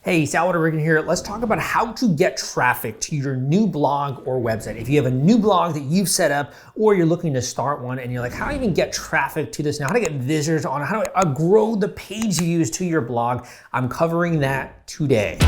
Hey, Salvador Riggin here. Let's talk about how to get traffic to your new blog or website. If you have a new blog that you've set up or you're looking to start one and you're like, how do I even get traffic to this now? How do I get visitors on it? How do I grow the page views to your blog? I'm covering that today.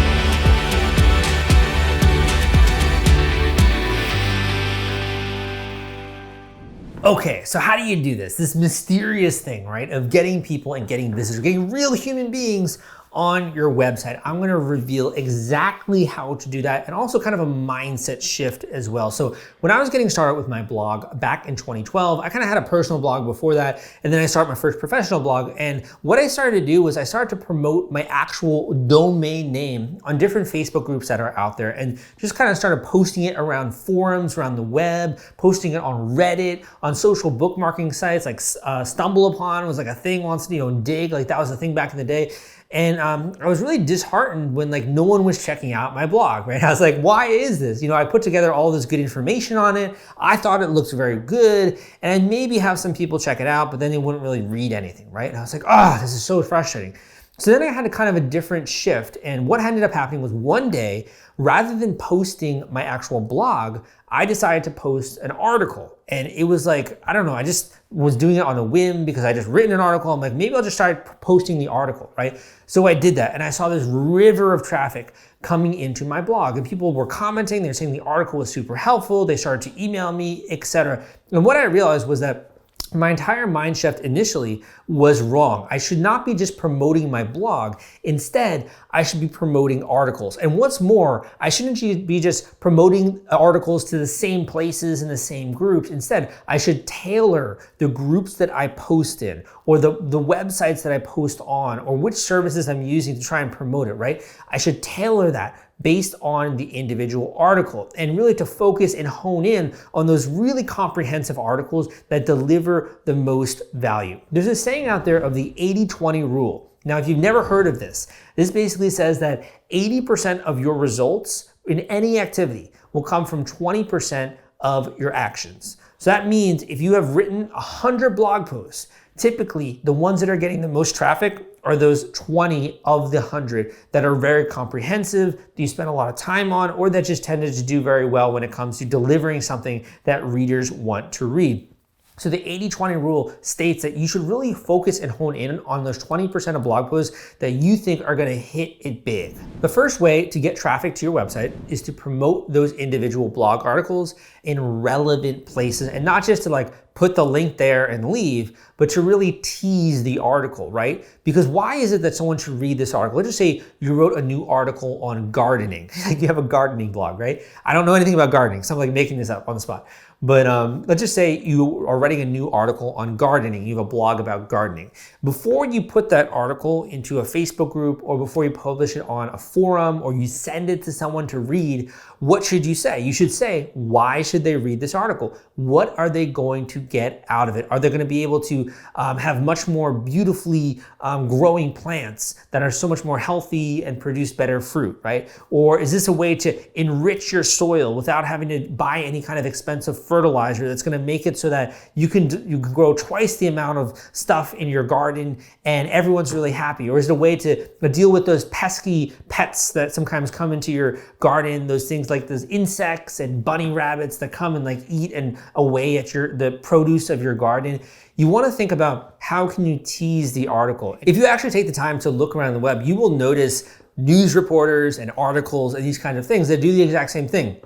Okay, so how do you do this? This mysterious thing, right, of getting people and getting visitors, getting real human beings on your website. I'm gonna reveal exactly how to do that and also kind of a mindset shift as well. So when I was getting started with my blog back in 2012, I kind of had a personal blog before that, and then I started my first professional blog. And what I started to do was I started to promote my actual domain name on different Facebook groups that are out there and just kind of started posting it around forums, around the web, posting it on Reddit, on social bookmarking sites like StumbleUpon was like a thing once, Dig, like that was a thing back in the day. And I was really disheartened when no one was checking out my blog, right? I was like, why is this? I put together all this good information on it. I thought it looked very good, and I'd maybe have some people check it out, but then they wouldn't really read anything, right? And I was like, this is so frustrating. So then I had a kind of a different shift, and what ended up happening was one day, rather than posting my actual blog, I decided to post an article. And it was like, I don't know, I just was doing it on a whim because I just written an article. I'm like, maybe I'll just start posting the article, right? So I did that, and I saw this river of traffic coming into my blog, and people were commenting, they were saying the article was super helpful, they started to email me, etc. And what I realized was that my entire mind shift initially was wrong. I should not be just promoting my blog. Instead, I should be promoting articles. And what's more, I shouldn't be just promoting articles to the same places and the same groups. Instead, I should tailor the groups that I post in, or the websites that I post on, or which services I'm using to try and promote it, right? I should tailor that based on the individual article, and really to focus and hone in on those really comprehensive articles that deliver the most value. There's a saying out there of the 80-20 rule. Now, if you've never heard of this basically says that 80% of your results in any activity will come from 20% of your actions. So that means if you have written 100 blog posts, typically the ones that are getting the most traffic are those 20 of the 100 that are very comprehensive, that you spend a lot of time on, or that just tended to do very well when it comes to delivering something that readers want to read. So the 80-20 rule states that you should really focus and hone in on those 20% of blog posts that you think are gonna hit it big. The first way to get traffic to your website is to promote those individual blog articles in relevant places, and not just to put the link there and leave, but to really tease the article, right? Because why is it that someone should read this article? Let's just say you wrote a new article on gardening. You have a gardening blog, right? I don't know anything about gardening, so I'm making this up on the spot. But let's just say you are writing a new article on gardening. You have a blog about gardening. Before you put that article into a Facebook group, or before you publish it on a forum, or you send it to someone to read, what should you say? You should say, why should they read this article? What are they going to get out of it? Are they going to be able to have much more beautifully growing plants that are so much more healthy and produce better fruit, right? Or is this a way to enrich your soil without having to buy any kind of expensive fertilizer that's going to make it so that you can grow twice the amount of stuff in your garden and everyone's really happy? Or is it a way to deal with those pesky pets that sometimes come into your garden, those things like those insects and bunny rabbits that come and eat and away at the produce of your garden? You want to think about how can you tease the article. If you actually take the time to look around the web, you will notice news reporters and articles and these kinds of things that do the exact same thing.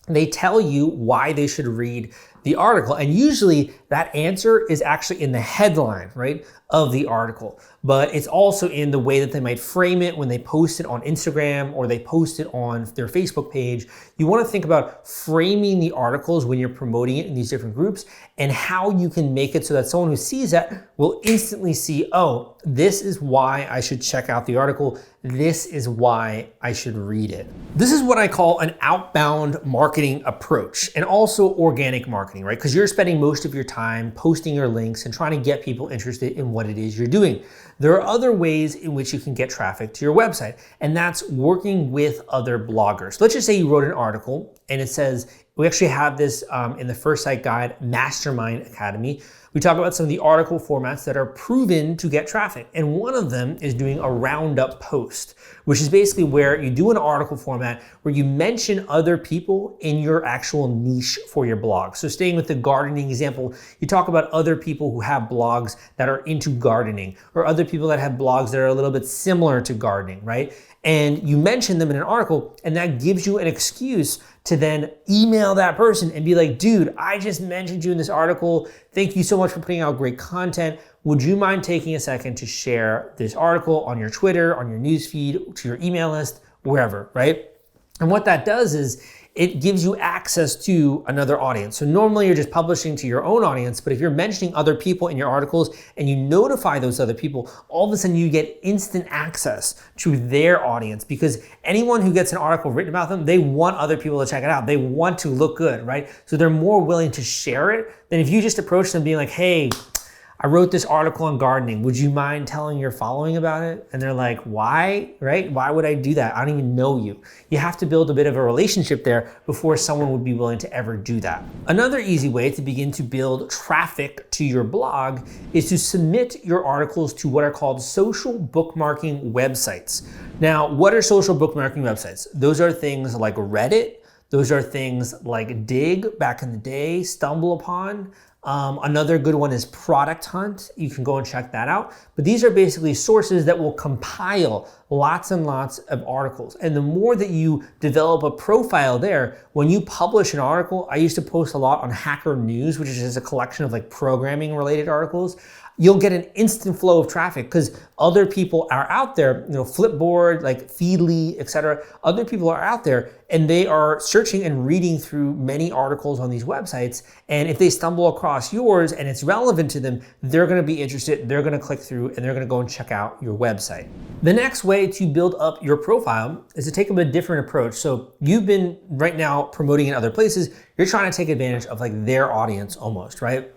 They tell you why they should read the article, and usually that answer is actually in the headline, right, of the article. But it's also in the way that they might frame it when they post it on Instagram or they post it on their Facebook page. You want to think about framing the articles when you're promoting it in these different groups, and how you can make it so that someone who sees that will instantly see, oh, this is why I should check out the article. This is why I should read it. This is what I call an outbound marketing approach, and also organic marketing, right? Because you're spending most of your time posting your links and trying to get people interested in what it is you're doing. There are other ways in which you can get traffic to your website, and that's working with other bloggers. Let's just say you wrote an article and it says, we actually have this in the First Site Guide Mastermind Academy. We talk about some of the article formats that are proven to get traffic. And one of them is doing a roundup post, which is basically where you do an article format where you mention other people in your actual niche for your blog. So staying with the gardening example, you talk about other people who have blogs that are into gardening, or other people that have blogs that are a little bit similar to gardening, right? And you mention them in an article, and that gives you an excuse to then email that person and be like, dude, I just mentioned you in this article. Thank you so much for putting out great content. Would you mind taking a second to share this article on your Twitter, on your newsfeed, to your email list, wherever, right? And what that does is it gives you access to another audience. So normally you're just publishing to your own audience, but if you're mentioning other people in your articles and you notify those other people, all of a sudden you get instant access to their audience, because anyone who gets an article written about them, they want other people to check it out. They want to look good, right? So they're more willing to share it than if you just approach them being like, hey, I wrote this article on gardening. Would you mind telling your following about it? And they're like, why, right? Why would I do that? I don't even know you. You have to build a bit of a relationship there before someone would be willing to ever do that. Another easy way to begin to build traffic to your blog is to submit your articles to what are called social bookmarking websites. Now, what are social bookmarking websites? Those are things like Reddit. Those are things like Dig back in the day, Stumble Upon. Another good one is Product Hunt. You can go and check that out. But these are basically sources that will compile lots and lots of articles. And the more that you develop a profile there, when you publish an article, I used to post a lot on Hacker News, which is just a collection of like programming related articles. You'll get an instant flow of traffic because other people are out there, Flipboard, like Feedly, etc. Other people are out there and they are searching and reading through many articles on these websites. And if they stumble across yours and it's relevant to them, they're going to be interested, they're going to click through, and they're going to go and check out your website. The next way to build up your profile is to take a different approach. So you've been right now promoting in other places. You're trying to take advantage of like their audience almost, right?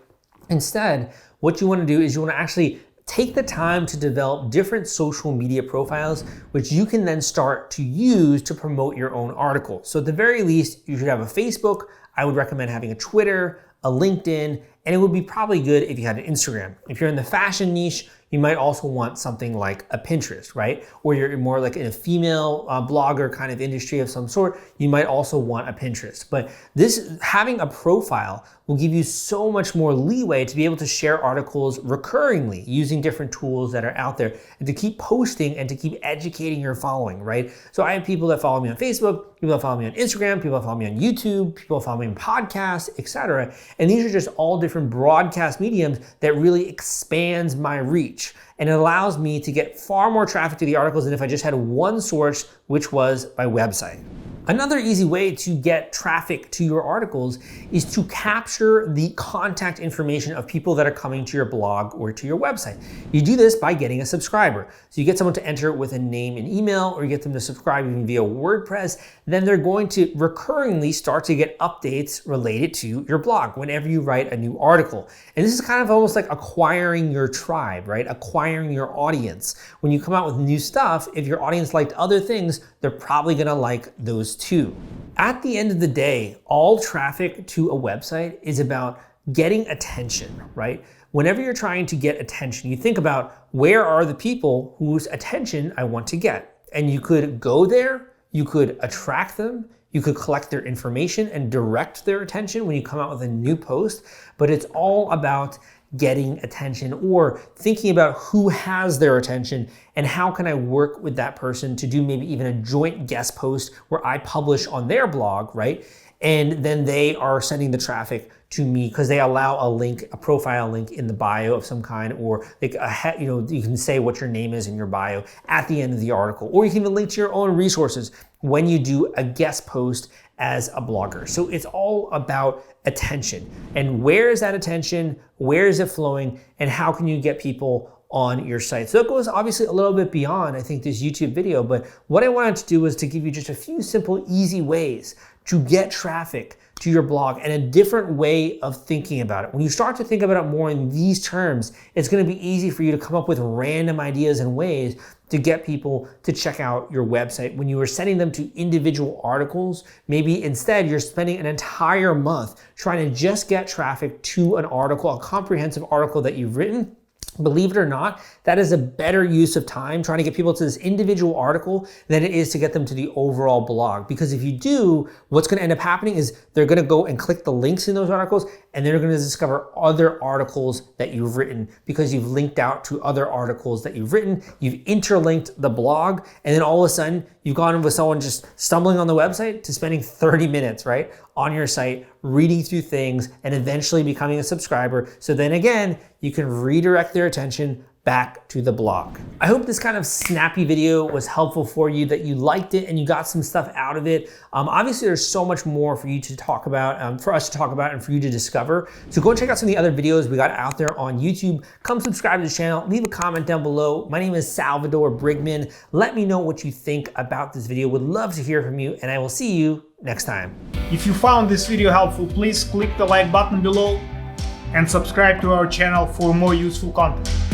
Instead, what you want to do is you want to actually take the time to develop different social media profiles, which you can then start to use to promote your own article. So at the very least, you should have a Facebook. I would recommend having a Twitter, a LinkedIn, and it would be probably good if you had an Instagram. If you're in the fashion niche, you might also want something like a Pinterest, right? Or you're more like in a female blogger kind of industry of some sort, you might also want a Pinterest. But this, having a profile will give you so much more leeway to be able to share articles recurringly using different tools that are out there and to keep posting and to keep educating your following, right? So I have people that follow me on Facebook, people that follow me on Instagram, people that follow me on YouTube, people that follow me on podcasts, etc. And these are just all different broadcast mediums that really expands my reach. And it allows me to get far more traffic to the articles than if I just had one source, which was my website. Another easy way to get traffic to your articles is to capture the contact information of people that are coming to your blog or to your website. You do this by getting a subscriber. So you get someone to enter with a name and email, or you get them to subscribe even via WordPress, then they're going to recurringly start to get updates related to your blog whenever you write a new article. And this is kind of almost like acquiring your tribe, right? Acquiring your audience. When you come out with new stuff, if your audience liked other things, they're probably gonna like those too. At the end of the day, all traffic to a website is about getting attention, right? Whenever you're trying to get attention, you think about where are the people whose attention I want to get. And you could go there, you could attract them, you could collect their information and direct their attention when you come out with a new post, but it's all about getting attention or thinking about who has their attention and how can I work with that person to do maybe even a joint guest post where I publish on their blog, right? And then they are sending the traffic to me because they allow a link, a profile link in the bio of some kind, or like you can say what your name is in your bio at the end of the article, or you can even link to your own resources when you do a guest post as a blogger. So it's all about attention. And where is that attention? Where is it flowing? And how can you get people on your site? So it goes obviously a little bit beyond, I think, this YouTube video, but what I wanted to do was to give you just a few simple, easy ways to get traffic to your blog and a different way of thinking about it. When you start to think about it more in these terms, it's going to be easy for you to come up with random ideas and ways to get people to check out your website. When you are sending them to individual articles, maybe instead you're spending an entire month trying to just get traffic to an article, a comprehensive article that you've written. Believe it or not, that is a better use of time trying to get people to this individual article than it is to get them to the overall blog. Because if you do, what's going to end up happening is they're going to go and click the links in those articles, and they're going to discover other articles that you've written because you've linked out to other articles that you've written. You've interlinked the blog, and then all of a sudden you've gone with someone just stumbling on the website to spending 30 minutes, right, on your site, reading through things, and eventually becoming a subscriber. So then again, you can redirect their attention back to the blog. I hope this kind of snappy video was helpful for you, that you liked it and you got some stuff out of it. Obviously, there's so much more for you to talk about, for us to talk about and for you to discover. So go and check out some of the other videos we got out there on YouTube. Come subscribe to the channel, leave a comment down below. My name is Salvador Brigman. Let me know what you think about this video. Would love to hear from you, and I will see you next time. If you found this video helpful, please click the like button below and subscribe to our channel for more useful content.